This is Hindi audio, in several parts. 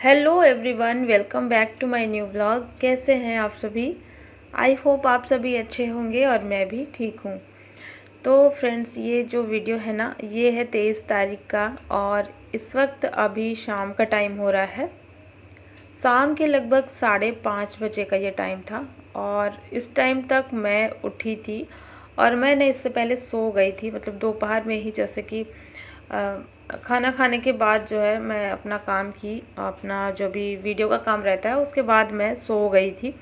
Hello everyone, welcome back to my new vlog. कैसे हैं आप सभी? आई होप आप सभी अच्छे होंगे और मैं भी ठीक हूँ। तो फ्रेंड्स, ये जो वीडियो है ना, ये है 23 तारीख का और इस वक्त अभी शाम का टाइम हो रहा है। शाम के लगभग 5:30 बजे का ये टाइम था और इस टाइम तक मैं उठी थी और मैंने इससे पहले सो गई थी। मतलब दोपहर में ही, जैसे कि खाना खाने के बाद जो है मैं अपना काम की, अपना जो भी वीडियो का काम रहता है उसके बाद मैं सो गई थी।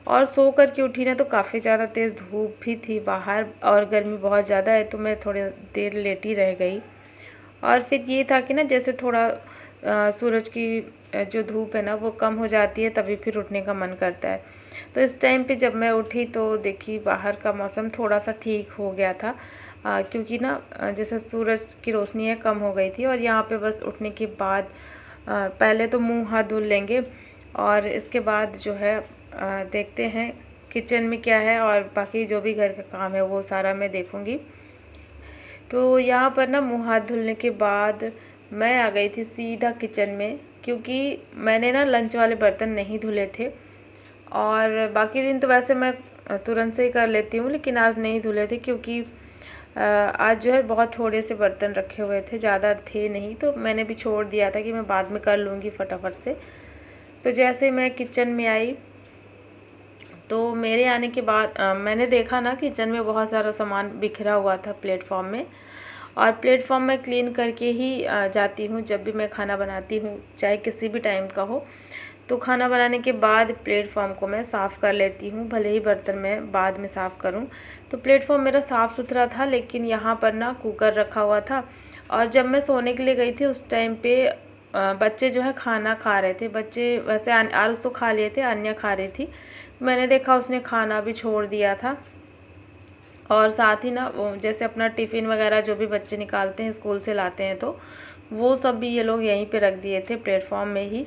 और सो कर के उठी ना तो काफ़ी ज़्यादा तेज़ धूप भी थी बाहर और गर्मी बहुत ज़्यादा है, तो मैं थोड़ी देर लेटी रह गई। और फिर ये था कि ना, जैसे थोड़ा सूरज की जो धूप है ना वो कम हो जाती है, तभी फिर उठने का मन करता है। तो इस टाइम पे जब मैं उठी तो देखी बाहर का मौसम थोड़ा सा ठीक हो गया था, क्योंकि ना जैसे सूरज की रोशनी है कम हो गई थी। और यहाँ पे बस उठने के बाद पहले तो मुंह हाथ धुल लेंगे और इसके बाद जो है देखते हैं किचन में क्या है, और बाकी जो भी घर का काम है वो सारा मैं देखूँगी। तो यहाँ पर ना मुँह हाथ धुलने के बाद मैं आ गई थी सीधा किचन में, क्योंकि मैंने ना लंच वाले बर्तन नहीं धुले थे। और बाकी दिन तो वैसे मैं तुरंत से ही कर लेती हूँ, लेकिन आज नहीं धुले थे क्योंकि आज जो है बहुत थोड़े से बर्तन रखे हुए थे, ज़्यादा थे नहीं, तो मैंने भी छोड़ दिया था कि मैं बाद में कर लूँगी फटाफट से। तो जैसे मैं किचन में आई तो मेरे आने के बाद मैंने देखा ना किचन में बहुत सारा सामान बिखरा हुआ था प्लेटफॉर्म में। और प्लेटफॉर्म में क्लीन करके ही जाती हूँ जब भी मैं खाना बनाती हूँ, चाहे किसी भी टाइम का हो। तो खाना बनाने के बाद प्लेटफॉर्म को मैं साफ़ कर लेती हूँ, भले ही बर्तन मैं बाद में साफ़ करूँ। तो प्लेटफॉर्म मेरा साफ़ सुथरा था, लेकिन यहाँ पर ना कुकर रखा हुआ था। और जब मैं सोने के लिए गई थी उस टाइम पे बच्चे जो है खाना खा रहे थे। बच्चे वैसे आरुष तो खा लिए थे, अन्य खा रही थी। मैंने देखा उसने खाना भी छोड़ दिया था। और साथ ही ना वो जैसे अपना टिफ़िन वगैरह जो भी बच्चे निकालते हैं स्कूल से लाते हैं, तो वो सब भी ये लोग यहीं पे रख दिए थे प्लेटफॉर्म में ही।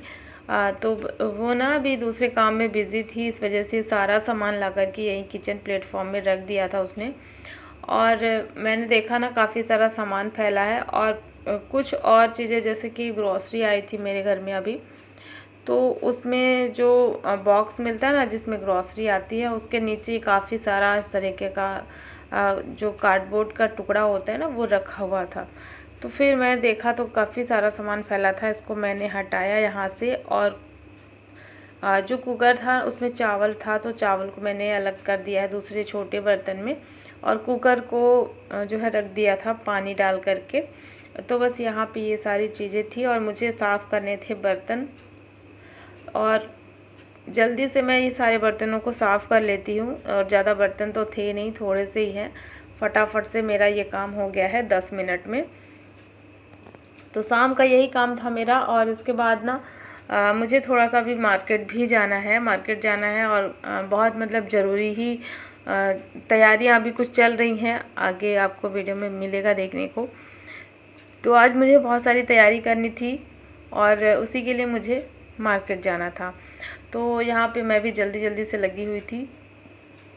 तो वो ना अभी दूसरे काम में बिज़ी थी, इस वजह से सारा सामान ला कर के यहीं किचन प्लेटफॉर्म में रख दिया था उसने। और मैंने देखा ना काफ़ी सारा सामान फैला है। और कुछ और चीज़ें जैसे कि ग्रॉसरी आई थी मेरे घर में अभी, तो उसमें जो बॉक्स मिलता है ना जिसमें ग्रॉसरी आती है, उसके नीचे काफ़ी सारा इस तरीके का जो कार्डबोर्ड का टुकड़ा होता है ना वो रखा हुआ था। तो फिर मैं देखा तो काफ़ी सारा सामान फैला था, इसको मैंने हटाया यहाँ से। और जो कुकर था उसमें चावल था, तो चावल को मैंने अलग कर दिया है दूसरे छोटे बर्तन में, और कुकर को जो है रख दिया था पानी डाल करके। तो बस यहाँ पे ये सारी चीज़ें थी और मुझे साफ़ करने थे बर्तन। और जल्दी से मैं ये सारे बर्तनों को साफ़ कर लेती हूँ, और ज़्यादा बर्तन तो थे नहीं, थोड़े से ही हैं। फटाफट से मेरा ये काम हो गया है 10 मिनट में। तो शाम का यही काम था मेरा। और इसके बाद ना मुझे थोड़ा सा भी मार्केट भी जाना है, मार्केट जाना है। और बहुत मतलब ज़रूरी ही तैयारियां अभी कुछ चल रही हैं, आगे आपको वीडियो में मिलेगा देखने को। तो आज मुझे बहुत सारी तैयारी करनी थी और उसी के लिए मुझे मार्केट जाना था। तो यहाँ पे मैं भी जल्दी जल्दी से लगी हुई थी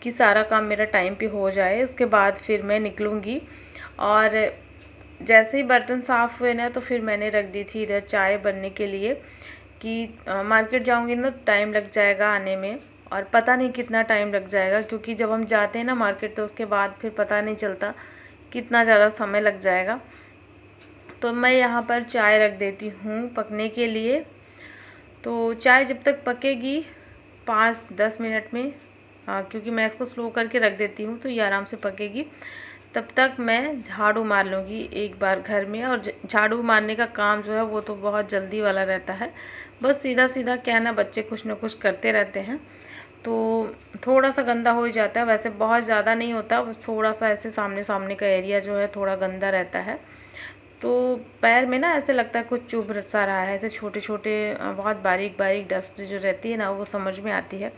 कि सारा काम मेरा टाइम पे हो जाए, उसके बाद फिर मैं निकलूँगी। और जैसे ही बर्तन साफ़ हुए ना, तो फिर मैंने रख दी थी इधर चाय बनने के लिए, कि मार्केट जाऊँगी ना टाइम लग जाएगा आने में, और पता नहीं कितना टाइम लग जाएगा, क्योंकि जब हम जाते हैं ना मार्केट तो उसके बाद फिर पता नहीं चलता कितना ज़्यादा समय लग जाएगा। तो मैं यहाँ पर चाय रख देती हूँ पकने के लिए। तो चाय जब तक पकेगी 5-10 मिनट में, क्योंकि मैं इसको स्लो करके रख देती हूँ तो ये आराम से पकेगी, तब तक मैं झाड़ू मार लूँगी एक बार घर में। और झाड़ू मारने का काम जो है वो तो बहुत जल्दी वाला रहता है, बस सीधा सीधा क्या है ना, बच्चे कुछ ना कुछ करते रहते हैं तो थोड़ा सा गंदा हो ही जाता है। वैसे बहुत ज़्यादा नहीं होता, बस थोड़ा सा ऐसे सामने सामने का एरिया जो है थोड़ा गंदा रहता है। तो पैर में ना ऐसे लगता है कुछ चुभ सा रहा है, ऐसे छोटे छोटे बहुत बारीक बारीक डस्ट जो रहती है ना वो समझ में आती है।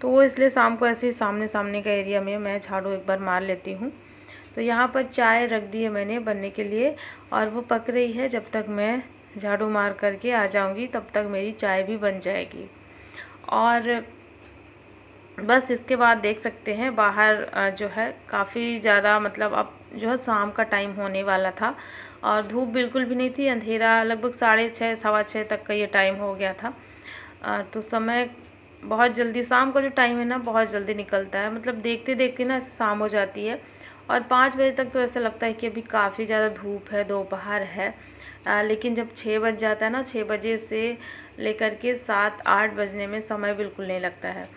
तो वो इसलिए शाम को ऐसे ही सामने सामने का एरिया में मैं झाड़ू एक बार मार लेती हूँ। तो यहाँ पर चाय रख दी है मैंने बनने के लिए और वो पक रही है। जब तक मैं झाड़ू मार करके आ जाऊँगी तब तक मेरी चाय भी बन जाएगी। और बस इसके बाद देख सकते हैं बाहर जो है काफ़ी ज़्यादा मतलब अब जो है शाम का टाइम होने वाला था और धूप बिल्कुल भी नहीं थी। अंधेरा लगभग 6:30 6:15 तक का ये टाइम हो गया था। तो समय बहुत जल्दी, शाम का जो टाइम है ना बहुत जल्दी निकलता है, मतलब देखते देखते ना ऐसे शाम हो जाती है। और 5 बजे तक तो ऐसा लगता है कि अभी काफ़ी ज़्यादा धूप है, दोपहर है। लेकिन जब 6 बज जाता है ना, 6 बजे से लेकर के 7 8 बजने में समय बिल्कुल नहीं लगता है।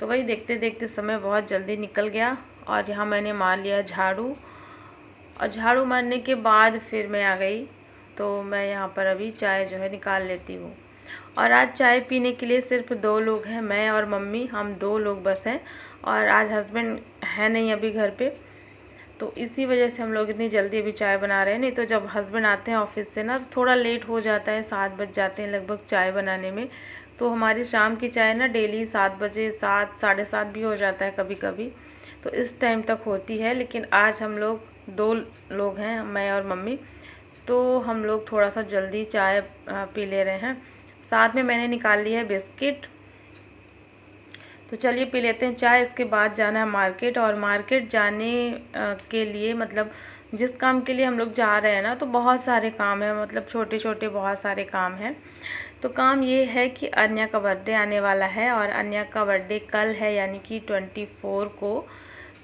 तो वही देखते देखते समय बहुत जल्दी निकल गया। और यहाँ मैंने मार लिया झाड़ू, और झाड़ू मारने के बाद फिर मैं आ गई। तो मैं यहाँ पर अभी चाय जो है निकाल लेती हूँ। और आज चाय पीने के लिए सिर्फ 2 लोग हैं, मैं और मम्मी, हम 2 लोग बस हैं। और आज हस्बैंड है नहीं अभी घर पे, तो इसी वजह से हम लोग इतनी जल्दी अभी चाय बना रहे हैं। नहीं तो जब हस्बैंड आते हैं ऑफिस से ना तो थोड़ा लेट हो जाता है, 7 बज जाते हैं लगभग चाय बनाने में। तो हमारी शाम की चाय ना डेली 7 बजे, 7 साढ़े 7 भी हो जाता है कभी कभी, तो इस टाइम तक होती है। लेकिन आज हम लोग 2 लोग हैं, मैं और मम्मी, तो हम लोग थोड़ा सा जल्दी चाय पी ले रहे हैं। साथ में मैंने निकाल ली है बिस्किट। तो चलिए पी लेते हैं चाय। इसके बाद जाना है मार्केट, और मार्केट जाने के लिए मतलब जिस काम के लिए हम लोग जा रहे हैं ना, तो बहुत सारे काम हैं, मतलब छोटे छोटे बहुत सारे काम हैं। तो काम ये है कि अन्या का बर्थडे आने वाला है, और अन्या का बर्थडे कल है यानी कि 24 को।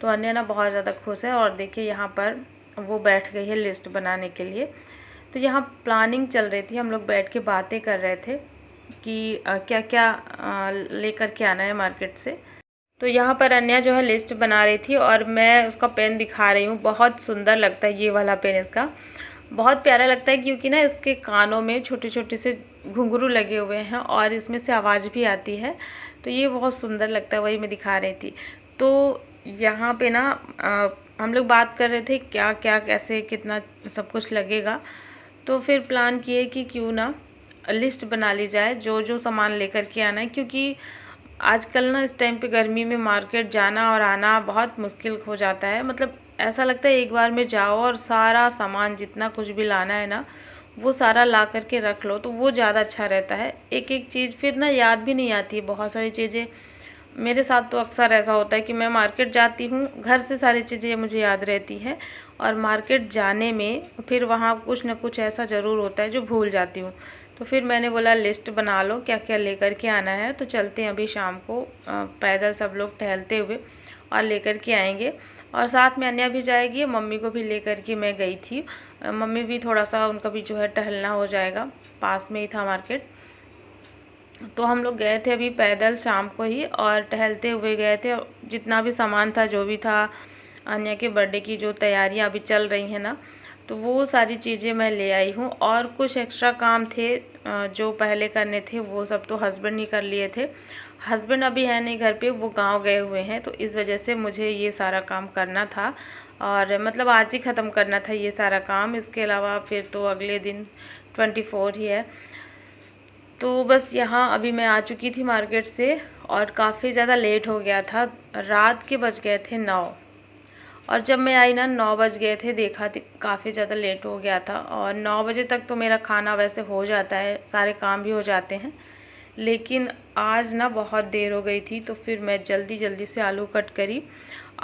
तो अन्या ना बहुत ज़्यादा खुश है। और देखिए यहाँ पर वो बैठ गई है लिस्ट बनाने के लिए। तो यहाँ प्लानिंग चल रही थी, हम लोग बैठ के बातें कर रहे थे कि क्या क्या लेकर के आना है मार्केट से। तो यहाँ पर अन्या जो है लिस्ट बना रही थी और मैं उसका पेन दिखा रही हूँ। बहुत सुंदर लगता है ये वाला पेन, इसका बहुत प्यारा लगता है, क्योंकि ना इसके कानों में छोटे छोटे से घुंघरू लगे हुए हैं और इसमें से आवाज़ भी आती है। तो ये बहुत सुंदर लगता है, वही मैं दिखा रही थी। तो यहाँ पे ना हम लोग बात कर रहे थे क्या क्या कैसे कितना सब कुछ लगेगा। तो फिर प्लान किए कि क्यों ना लिस्ट बना ली जाए जो जो सामान लेकर के आना है, क्योंकि आजकल ना इस टाइम पे गर्मी में मार्केट जाना और आना बहुत मुश्किल हो जाता है। मतलब ऐसा लगता है एक बार में जाओ और सारा सामान जितना कुछ भी लाना है ना वो सारा ला करके रख लो, तो वो ज़्यादा अच्छा रहता है। एक एक चीज़ फिर ना याद भी नहीं आती है, बहुत सारी चीज़ें। मेरे साथ तो अक्सर ऐसा होता है कि मैं मार्केट जाती हूँ, घर से सारी चीज़ें मुझे याद रहती हैं, और मार्केट जाने में फिर वहाँ कुछ न कुछ ऐसा ज़रूर होता है जो भूल जाती हूँ। तो फिर मैंने बोला लिस्ट बना लो क्या क्या लेकर के आना है। तो चलते हैं अभी शाम को पैदल सब लोग टहलते हुए और लेकर के आएंगे। और साथ में अन्या भी जाएगी, मम्मी को भी लेकर के मैं गई थी। मम्मी भी थोड़ा सा, उनका भी जो है टहलना हो जाएगा, पास में ही था मार्केट। तो हम लोग गए थे अभी पैदल शाम को ही, और टहलते हुए गए थे। जितना भी सामान था, जो भी था, अन्या के बर्थडे की जो तैयारियां अभी चल रही हैं ना, तो वो सारी चीज़ें मैं ले आई हूँ। और कुछ एक्स्ट्रा काम थे जो पहले करने थे, वो सब तो हस्बैंड ही कर लिए थे। हस्बैंड अभी है नहीं घर पे, वो गांव गए हुए हैं, तो इस वजह से मुझे ये सारा काम करना था, और मतलब आज ही ख़त्म करना था ये सारा काम। इसके अलावा फिर तो अगले दिन 24 ही है। तो बस यहाँ अभी मैं आ चुकी थी मार्केट से, और काफ़ी ज़्यादा लेट हो गया था, रात के बज गए थे 9। और जब मैं आई ना 9 बज गए थे, देखा काफ़ी ज़्यादा लेट हो गया था। और 9 बजे तक तो मेरा खाना वैसे हो जाता है, सारे काम भी हो जाते हैं, लेकिन आज ना बहुत देर हो गई थी। तो फिर मैं जल्दी जल्दी से आलू कट करी।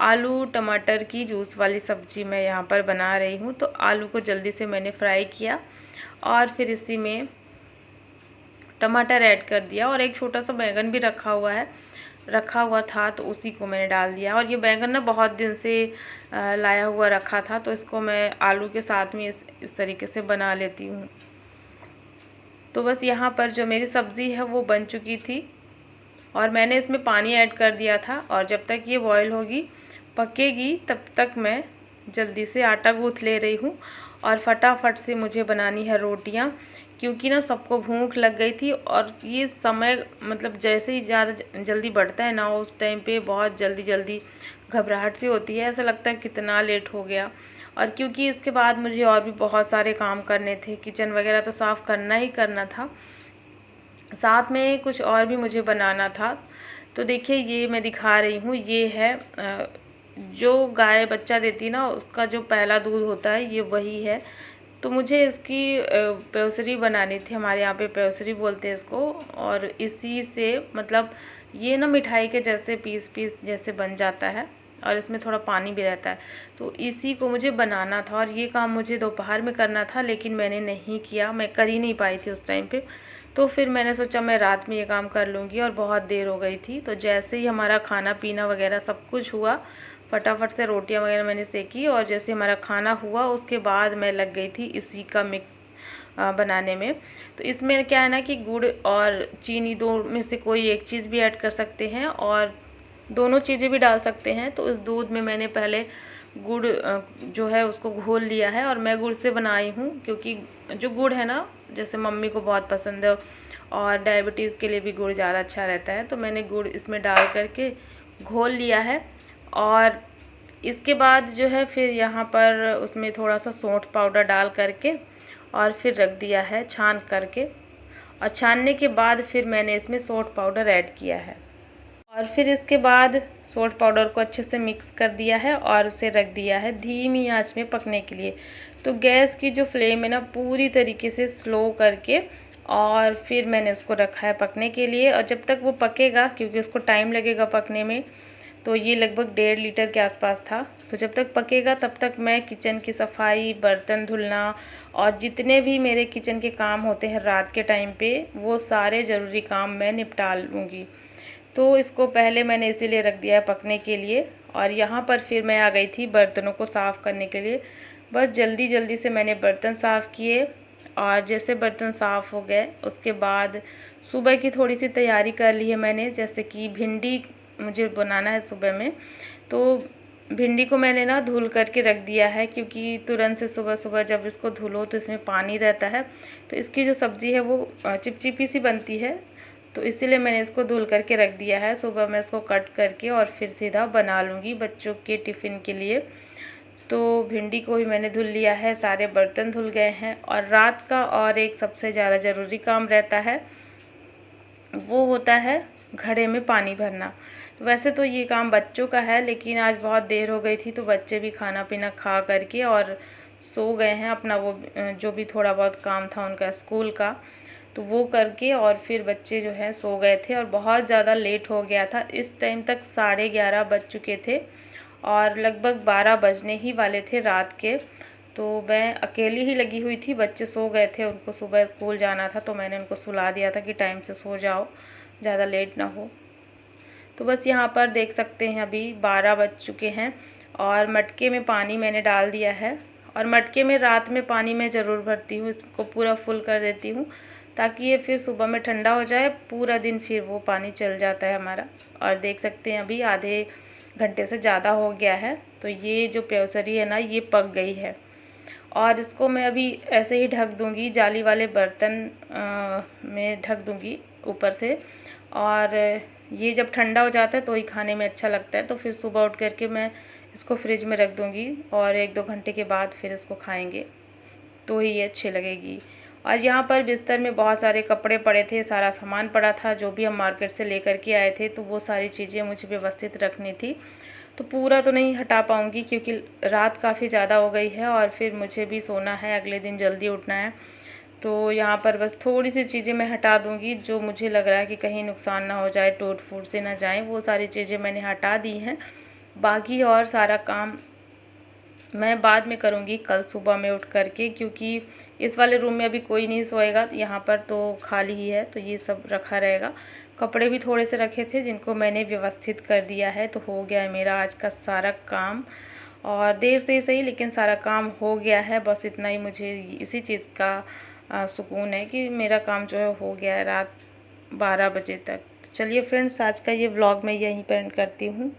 आलू टमाटर की जूस वाली सब्ज़ी मैं यहाँ पर बना रही हूँ। तो आलू को जल्दी से मैंने फ्राई किया, और फिर इसी में टमाटर ऐड कर दिया, और एक छोटा सा बैंगन भी रखा हुआ था, तो उसी को मैंने डाल दिया। और ये बैंगन ना बहुत दिन से लाया हुआ रखा था, तो इसको मैं आलू के साथ में इस तरीके से बना लेती हूँ। तो बस यहाँ पर जो मेरी सब्ज़ी है वो बन चुकी थी, और मैंने इसमें पानी ऐड कर दिया था। और जब तक ये बॉयल होगी, पकेगी, तब तक मैं जल्दी से आटा गूँथ ले रही हूँ। और फटाफट से मुझे बनानी है रोटियाँ, क्योंकि ना सबको भूख लग गई थी। और ये समय मतलब जैसे ही ज़्यादा जल्दी बढ़ता है ना, उस टाइम पे बहुत जल्दी जल्दी घबराहट सी होती है, ऐसा लगता है कितना लेट हो गया। और क्योंकि इसके बाद मुझे और भी बहुत सारे काम करने थे, किचन वगैरह तो साफ़ करना ही करना था, साथ में कुछ और भी मुझे बनाना था। तो देखिए ये मैं दिखा रही हूँ, ये है जो गाय बच्चा देती ना, उसका जो पहला दूध होता है, ये वही है। तो मुझे इसकी पेवसरी बनानी थी। हमारे यहाँ पे पेवसरी बोलते हैं इसको। और इसी से मतलब ये ना मिठाई के जैसे पीस पीस जैसे बन जाता है और इसमें थोड़ा पानी भी रहता है। तो इसी को मुझे बनाना था और ये काम मुझे दोपहर में करना था, लेकिन मैंने नहीं किया, मैं कर ही नहीं पाई थी उस टाइम पे। तो फिर मैंने सोचा मैं रात में ये काम कर लूँगी और बहुत देर हो गई थी। तो जैसे ही हमारा खाना पीना वगैरह सब कुछ हुआ, फटाफट से रोटियां वगैरह मैंने सेकी और जैसे हमारा खाना हुआ उसके बाद मैं लग गई थी इसी का मिक्स बनाने में। तो इसमें क्या है ना कि गुड़ और चीनी दो में से कोई एक चीज़ भी ऐड कर सकते हैं और दोनों चीज़ें भी डाल सकते हैं। तो इस दूध में मैंने पहले गुड़ जो है उसको घोल लिया है और मैं गुड़ से बनाई हूँ, क्योंकि जो गुड़ है ना जैसे मम्मी को बहुत पसंद है और डायबिटीज़ के लिए भी गुड़ ज़्यादा अच्छा रहता है। तो मैंने गुड़ इसमें डाल करके घोल लिया है और इसके बाद जो है फिर यहाँ पर उसमें थोड़ा सा सौंठ पाउडर डाल करके और फिर रख दिया है छान करके। और छानने के बाद फिर मैंने इसमें सौंठ पाउडर ऐड किया है और फिर इसके बाद सौंठ पाउडर को अच्छे से मिक्स कर दिया है और उसे रख दिया है धीमी आंच में पकने के लिए। तो गैस की जो फ्लेम है ना पूरी तरीके से स्लो करके और फिर मैंने उसको रखा है पकने के लिए। और जब तक वो पकेगा, क्योंकि उसको टाइम लगेगा पकने में, तो ये लगभग 1.5 लीटर के आसपास था। तो जब तक पकेगा तब तक मैं किचन की सफाई, बर्तन धुलना और जितने भी मेरे किचन के काम होते हैं रात के टाइम पे, वो सारे ज़रूरी काम मैं निपटा लूँगी। तो इसको पहले मैंने इसीलिए रख दिया है पकने के लिए। और यहाँ पर फिर मैं आ गई थी बर्तनों को साफ़ करने के लिए। बस जल्दी जल्दी से मैंने बर्तन साफ़ किए और जैसे बर्तन साफ़ हो गए उसके बाद सुबह की थोड़ी सी तैयारी कर ली है मैंने। जैसे कि भिंडी मुझे बनाना है सुबह में, तो भिंडी को मैंने ना धुल करके रख दिया है, क्योंकि तुरंत से सुबह सुबह जब इसको धुलो तो इसमें पानी रहता है, तो इसकी जो सब्ज़ी है वो चिपचिपी सी बनती है। तो इसीलिए मैंने इसको धुल करके रख दिया है। सुबह मैं इसको कट करके और फिर सीधा बना लूँगी बच्चों के टिफ़िन के लिए। तो भिंडी को भी मैंने धुल लिया है, सारे बर्तन धुल गए हैं। और रात का और एक सबसे ज़्यादा ज़रूरी काम रहता है, वो होता है घड़े में पानी भरना। वैसे तो ये काम बच्चों का है, लेकिन आज बहुत देर हो गई थी तो बच्चे भी खाना पीना खा करके और सो गए हैं। अपना वो जो भी थोड़ा बहुत काम था उनका स्कूल का, तो वो करके और फिर बच्चे जो हैं सो गए थे और बहुत ज़्यादा लेट हो गया था। इस टाइम तक 11:30 बज चुके थे और लगभग 12 बजने ही वाले थे रात के। तो मैं अकेली ही लगी हुई थी, बच्चे सो गए थे, उनको सुबह स्कूल जाना था, तो मैंने उनको सुला दिया था कि टाइम से सो जाओ, ज़्यादा लेट ना हो। तो बस यहाँ पर देख सकते हैं अभी 12 बज चुके हैं और मटके में पानी मैंने डाल दिया है। और मटके में रात में पानी मैं ज़रूर भरती हूँ, इसको पूरा फुल कर देती हूँ ताकि ये फिर सुबह में ठंडा हो जाए, पूरा दिन फिर वो पानी चल जाता है हमारा। और देख सकते हैं अभी आधे घंटे से ज़्यादा हो गया है। तो ये जो पेवसरी है ना ये पक गई है और इसको मैं अभी ऐसे ही ढक दूँगी, जाली वाले बर्तन में ढक दूँगी ऊपर से। और ये जब ठंडा हो जाता है तो ही खाने में अच्छा लगता है। तो फिर सुबह उठ करके मैं इसको फ्रिज में रख दूँगी और 1-2 घंटे के बाद फिर इसको खाएंगे तो ही ये अच्छी लगेगी। और यहाँ पर बिस्तर में बहुत सारे कपड़े पड़े थे, सारा सामान पड़ा था जो भी हम मार्केट से लेकर के आए थे, तो वो सारी चीज़ें मुझे व्यवस्थित रखनी थी। तो पूरा तो नहीं हटा पाऊँगी क्योंकि रात काफ़ी ज़्यादा हो गई है और फिर मुझे भी सोना है, अगले दिन जल्दी उठना है। तो यहाँ पर बस थोड़ी सी चीज़ें मैं हटा दूँगी जो मुझे लग रहा है कि कहीं नुकसान ना हो जाए, टूट फूट से ना जाए, वो सारी चीज़ें मैंने हटा दी हैं। बाकी और सारा काम मैं बाद में करूँगी कल सुबह में उठ करके, क्योंकि इस वाले रूम में अभी कोई नहीं सोएगा, यहाँ पर तो खाली ही है, तो ये सब रखा रहेगा। कपड़े भी थोड़े से रखे थे जिनको मैंने व्यवस्थित कर दिया है। तो हो गया है मेरा आज का सारा काम और देर से ही सही लेकिन सारा काम हो गया है। बस इतना ही मुझे इसी चीज़ का सुकून है कि मेरा काम जो है हो गया है रात 12 बजे तक। तो चलिए फ्रेंड्स, आज का ये व्लॉग मैं यहीं पर एंड करती हूँ।